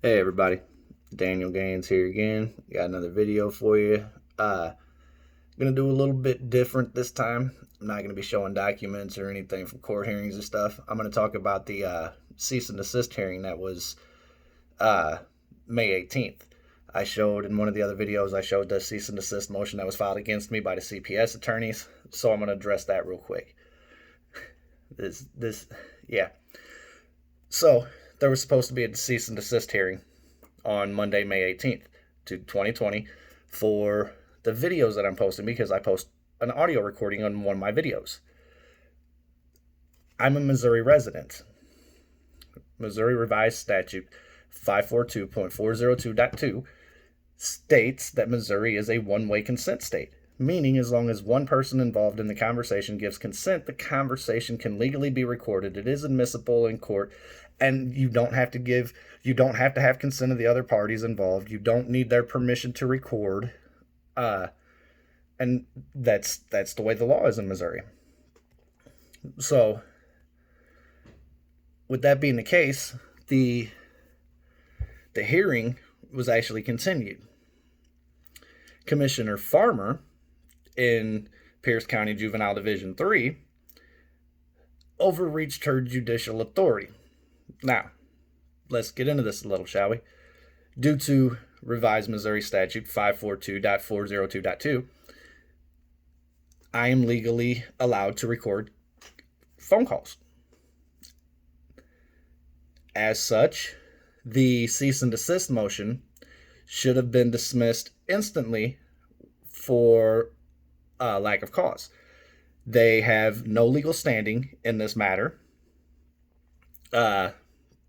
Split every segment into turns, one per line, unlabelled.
Hey everybody, Daniel Gaines here again. Got another video for you. Gonna do a little bit different this time. I'm not gonna be showing documents or anything from court hearings and stuff. I'm gonna talk about the cease and desist hearing that was May 18th. I showed in one of the other videos, I showed the cease and desist motion that was filed against me by the CPS attorneys. So I'm gonna address that real quick. Yeah. So there was supposed to be a cease and desist hearing on Monday, May 18th, 2020 for the videos that I'm posting because I post an audio recording on one of my videos. I'm a Missouri resident. Missouri Revised Statute 542.402.2 states that Missouri is a one-way consent state, meaning as long as one person involved in the conversation gives consent, the conversation can legally be recorded. It is admissible in court, and you don't have to have consent of the other parties involved. You don't need their permission to record. And that's the way the law is in Missouri. So with that being the case, the hearing was actually continued. Commissioner Farmer in Pierce County Juvenile Division 3 overreached her judicial authority. Now, let's get into this a little, shall we? Due to revised Missouri Statute 542.402.2, I am legally allowed to record phone calls. As such, the cease and desist motion should have been dismissed instantly for lack of cause. They have no legal standing in this matter.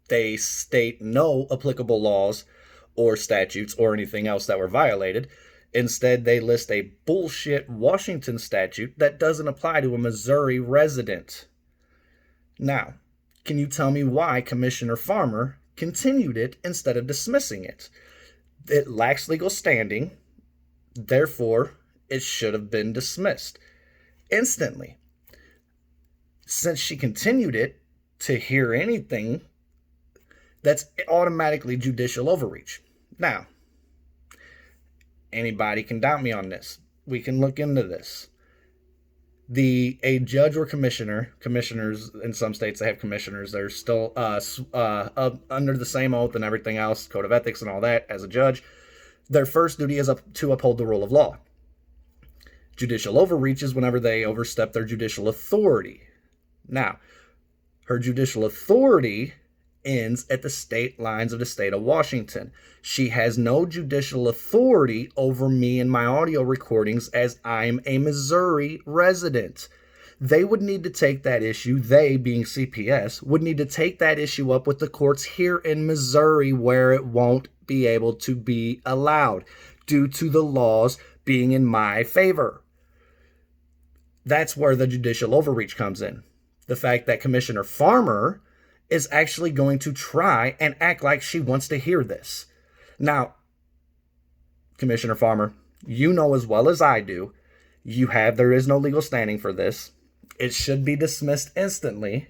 They state no applicable laws or statutes or anything else that were violated. Instead, they list a bullshit Washington statute that doesn't apply to a Missouri resident. Now, can you tell me why Commissioner Farmer continued it instead of dismissing it? It lacks legal standing, therefore, it should have been dismissed instantly. Since she continued it to hear anything, that's automatically judicial overreach. Now, anybody can doubt me on this. We can look into this. A judge or commissioners in some states, they have commissioners. They're still under the same oath and everything else, code of ethics and all that. As a judge, their first duty is to uphold the rule of law. Judicial overreach is whenever they overstep their judicial authority. Now, her judicial authority ends at the state lines of the state of Washington. She has no judicial authority over me and my audio recordings as I'm a Missouri resident. They would need to take that issue, they being CPS, would need to take that issue up with the courts here in Missouri where it won't be able to be allowed due to the laws being in my favor. That's where the judicial overreach comes in. The fact that Commissioner Farmer is actually going to try and act like she wants to hear this. Now, Commissioner Farmer, you know as well as I do, there is no legal standing for this. It should be dismissed instantly.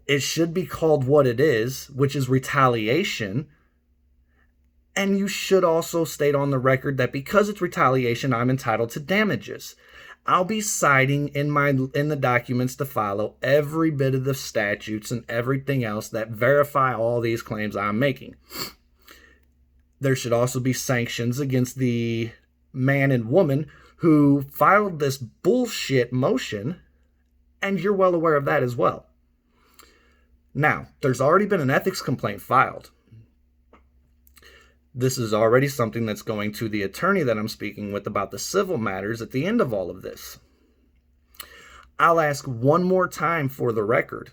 It should be called what it is, which is retaliation. And you should also state on the record that because it's retaliation, I'm entitled to damages. I'll be citing in the documents to follow every bit of the statutes and everything else that verify all these claims I'm making. There should also be sanctions against the man and woman who filed this bullshit motion, and you're well aware of that as well. Now, there's already been an ethics complaint filed. This is already something that's going to the attorney that I'm speaking with about the civil matters at the end of all of this. I'll ask one more time for the record.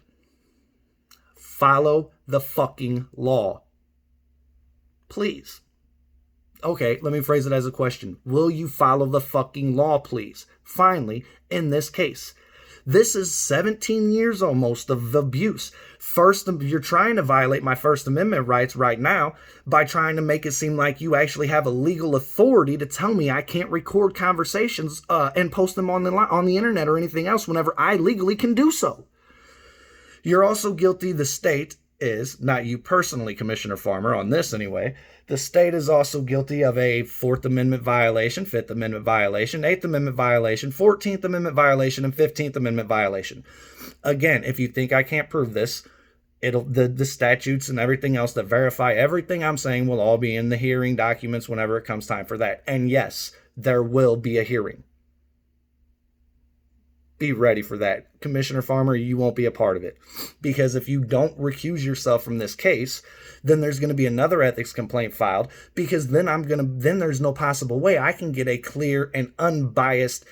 Follow the fucking law. Please. Okay, let me phrase it as a question. Will you follow the fucking law, please? Finally, in this case. This is 17 years almost of abuse. First, you're trying to violate my First Amendment rights right now by trying to make it seem like you actually have a legal authority to tell me I can't record conversations and post them on the internet or anything else whenever I legally can do so. You're also guilty, the state, is, not you personally, Commissioner Farmer, on this anyway, the state is also guilty of a Fourth Amendment violation, Fifth Amendment violation, Eighth Amendment violation, 14th Amendment violation, and 15th Amendment violation. Again, if you think I can't prove this, the statutes and everything else that verify everything I'm saying will all be in the hearing documents whenever it comes time for that. And yes, there will be a hearing. Be ready for that. Commissioner Farmer, you won't be a part of it. Because if you don't recuse yourself from this case, then there's going to be another ethics complaint filed, because then there's no possible way I can get a clear and unbiased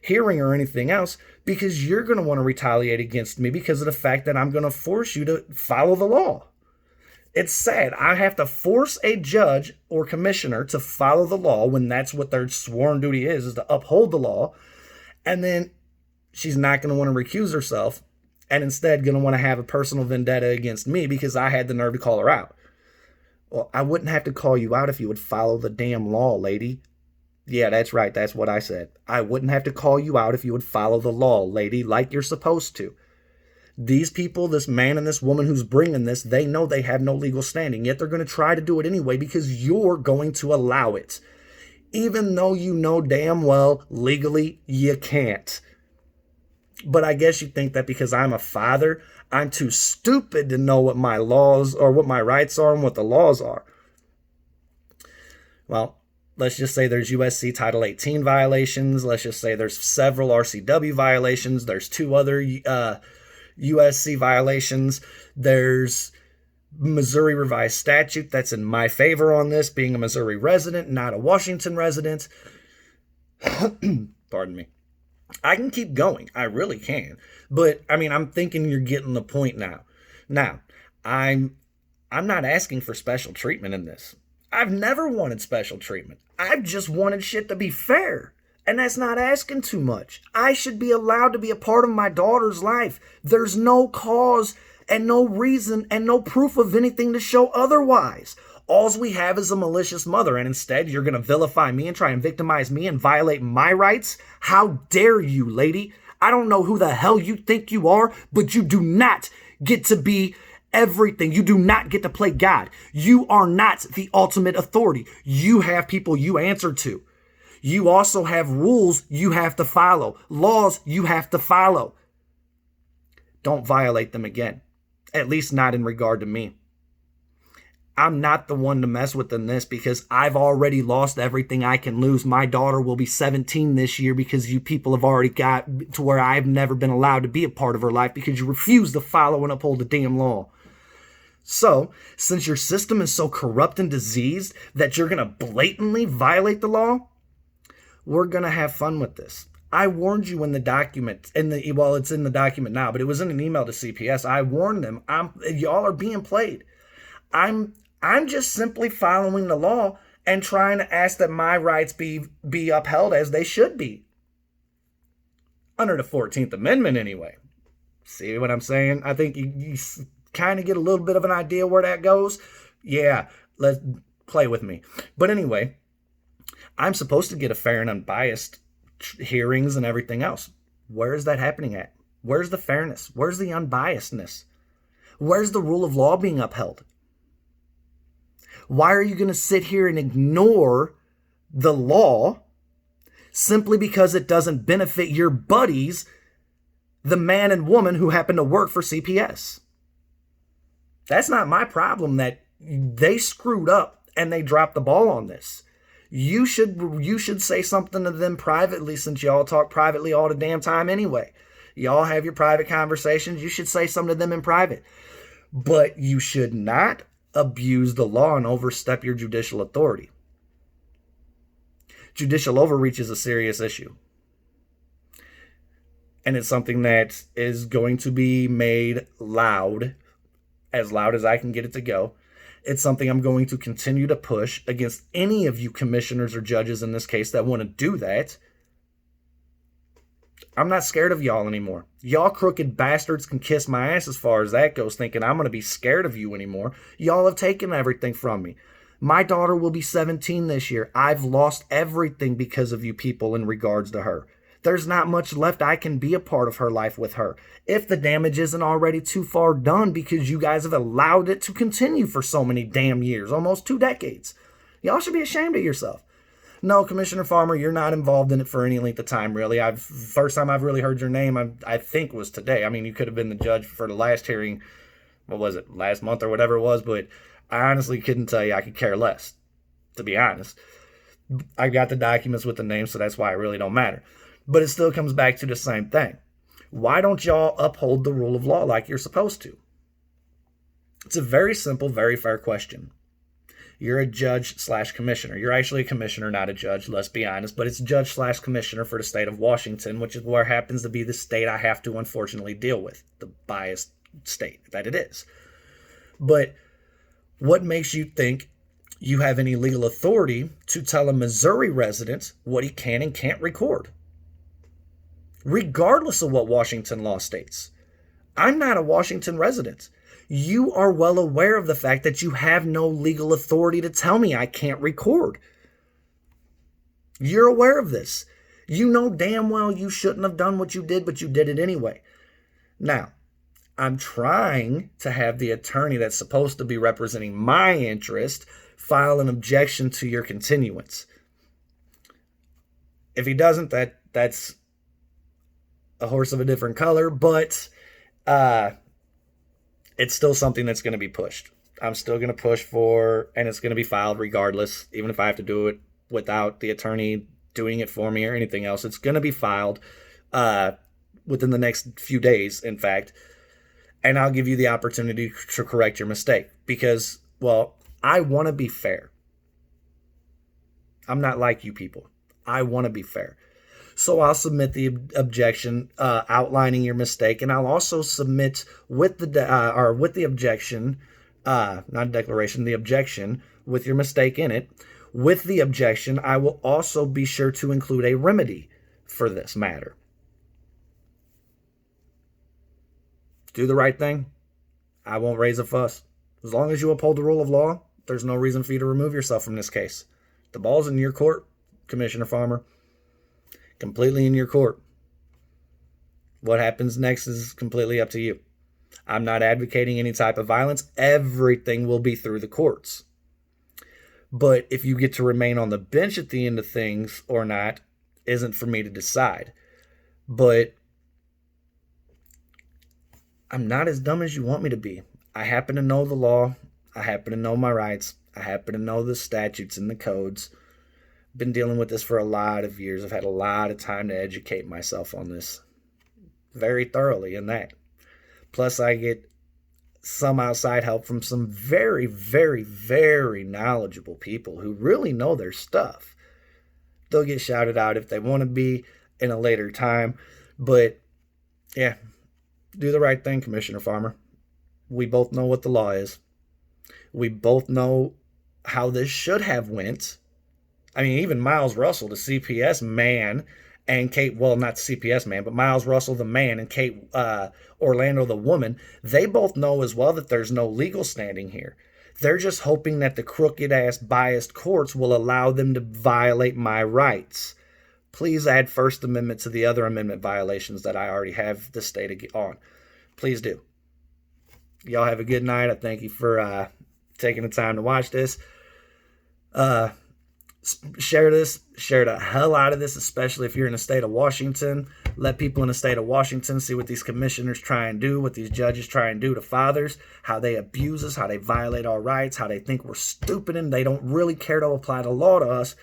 hearing or anything else, because you're going to want to retaliate against me because of the fact that I'm going to force you to follow the law. It's sad. I have to force a judge or commissioner to follow the law when that's what their sworn duty is to uphold the law. And then she's not going to want to recuse herself and instead going to want to have a personal vendetta against me because I had the nerve to call her out. Well, I wouldn't have to call you out if you would follow the damn law, lady. Yeah, that's right. That's what I said. I wouldn't have to call you out if you would follow the law, lady, like you're supposed to. These people, this man and this woman who's bringing this, they know they have no legal standing, yet they're going to try to do it anyway because you're going to allow it. Even though you know damn well legally you can't. But I guess you think that because I'm a father, I'm too stupid to know what my laws or what my rights are and what the laws are. Well, let's just say there's USC Title 18 violations. Let's just say there's several RCW violations. There's 2 other USC violations. There's Missouri revised statute that's in my favor on this, being a Missouri resident, not a Washington resident. Pardon me. I can keep going. I really can. But, I mean, I'm thinking you're getting the point now. Now, I'm not asking for special treatment in this. I've never wanted special treatment. I've just wanted shit to be fair. And that's not asking too much. I should be allowed to be a part of my daughter's life. There's no cause and no reason and no proof of anything to show otherwise. All we have is a malicious mother, and instead you're going to vilify me and try and victimize me and violate my rights? How dare you, lady? I don't know who the hell you think you are, but you do not get to be everything. You do not get to play God. You are not the ultimate authority. You have people you answer to. You also have rules you have to follow, laws you have to follow. Don't violate them again, at least not in regard to me. I'm not the one to mess with in this because I've already lost everything I can lose. My daughter will be 17 this year because you people have already got to where I've never been allowed to be a part of her life because you refuse to follow and uphold the damn law. So, since your system is so corrupt and diseased that you're going to blatantly violate the law, we're going to have fun with this. I warned you in the document, it's in the document now, but it was in an email to CPS. I warned them, y'all are being played. I'm just simply following the law and trying to ask that my rights be upheld as they should be. Under the 14th Amendment anyway. See what I'm saying? I think you kind of get a little bit of an idea where that goes. Yeah, let's play with me. But anyway, I'm supposed to get a fair and unbiased hearings and everything else. Where is that happening at? Where's the fairness? Where's the unbiasedness? Where's the rule of law being upheld? Why are you going to sit here and ignore the law simply because it doesn't benefit your buddies, the man and woman who happen to work for CPS? That's not my problem that they screwed up and they dropped the ball on this. You should say something to them privately, since y'all talk privately all the damn time anyway. Y'all have your private conversations. You should say something to them in private. But you should not abuse the law and overstep your judicial authority. Judicial overreach is a serious issue. And it's something that is going to be made loud as I can get it to go. It's something I'm going to continue to push against any of you commissioners or judges in this case that want to do that. I'm not scared of y'all anymore. Y'all crooked bastards can kiss my ass as far as that goes, thinking I'm going to be scared of you anymore. Y'all have taken everything from me. My daughter will be 17 this year. I've lost everything because of you people in regards to her. There's not much left I can be a part of her life with her if the damage isn't already too far done because you guys have allowed it to continue for so many damn years, almost 2 decades. Y'all should be ashamed of yourself. No, Commissioner Farmer, you're not involved in it for any length of time, really. First time I've really heard your name, I think, was today. I mean, you could have been the judge for the last hearing, what was it, last month or whatever it was, but I honestly couldn't tell you. I could care less, to be honest. I got the documents with the name, so that's why it really don't matter. But it still comes back to the same thing. Why don't y'all uphold the rule of law like you're supposed to? It's a very simple, very fair question. You're a judge/commissioner. You're actually a commissioner, not a judge, let's be honest, but it's judge/commissioner for the state of Washington, which is where happens to be the state I have to unfortunately deal with, the biased state that it is. But what makes you think you have any legal authority to tell a Missouri resident what he can and can't record, regardless of what Washington law states? I'm not a Washington resident. You are well aware of the fact that you have no legal authority to tell me I can't record. You're aware of this. You know damn well you shouldn't have done what you did, but you did it anyway. Now, I'm trying to have the attorney that's supposed to be representing my interest file an objection to your continuance. If he doesn't, that's a horse of a different color, but it's still something that's going to be pushed. I'm still going to push for, and it's going to be filed regardless, even if I have to do it without the attorney doing it for me or anything else. It's going to be filed within the next few days, in fact, and I'll give you the opportunity to correct your mistake because, well, I want to be fair. I'm not like you people. I want to be fair. So I'll submit the objection outlining your mistake, and I'll also submit with the objection, not declaration, the objection with your mistake in it. With the objection, I will also be sure to include a remedy for this matter. Do the right thing. I won't raise a fuss. As long as you uphold the rule of law, there's no reason for you to remove yourself from this case. The ball's in your court, Commissioner Farmer. Completely in your court. What happens next is completely up to you. I'm not advocating any type of violence. Everything will be through the courts. But if you get to remain on the bench at the end of things or not, isn't for me to decide. But I'm not as dumb as you want me to be. I happen to know the law. I happen to know my rights. I happen to know the statutes and the codes. Been dealing with this for a lot of years. I've had a lot of time to educate myself on this very thoroughly in that. Plus, I get some outside help from some very, very, very knowledgeable people who really know their stuff. They'll get shouted out if they want to be in a later time. But, yeah, do the right thing, Commissioner Farmer. We both know what the law is. We both know how this should have went. I mean, even Miles Russell, the CPS man, and Kate, well, not the CPS man, but Miles Russell, the man, and Kate Orlando, the woman, they both know as well that there's no legal standing here. They're just hoping that the crooked-ass biased courts will allow them to violate my rights. Please add First Amendment to the other amendment violations that I already have the state on. Please do. Y'all have a good night. I thank you for taking the time to watch this. Share this. Share the hell out of this, especially if you're in the state of Washington. Let people in the state of Washington see what these commissioners try and do, what these judges try and do to fathers, how they abuse us, how they violate our rights, how they think we're stupid and they don't really care to apply the law to us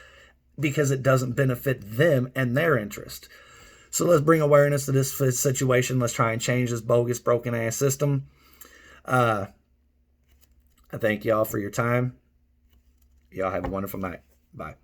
because it doesn't benefit them and their interest. So let's bring awareness to this situation. Let's try and change this bogus, broken-ass system. I thank y'all for your time. Y'all have a wonderful night. Bye.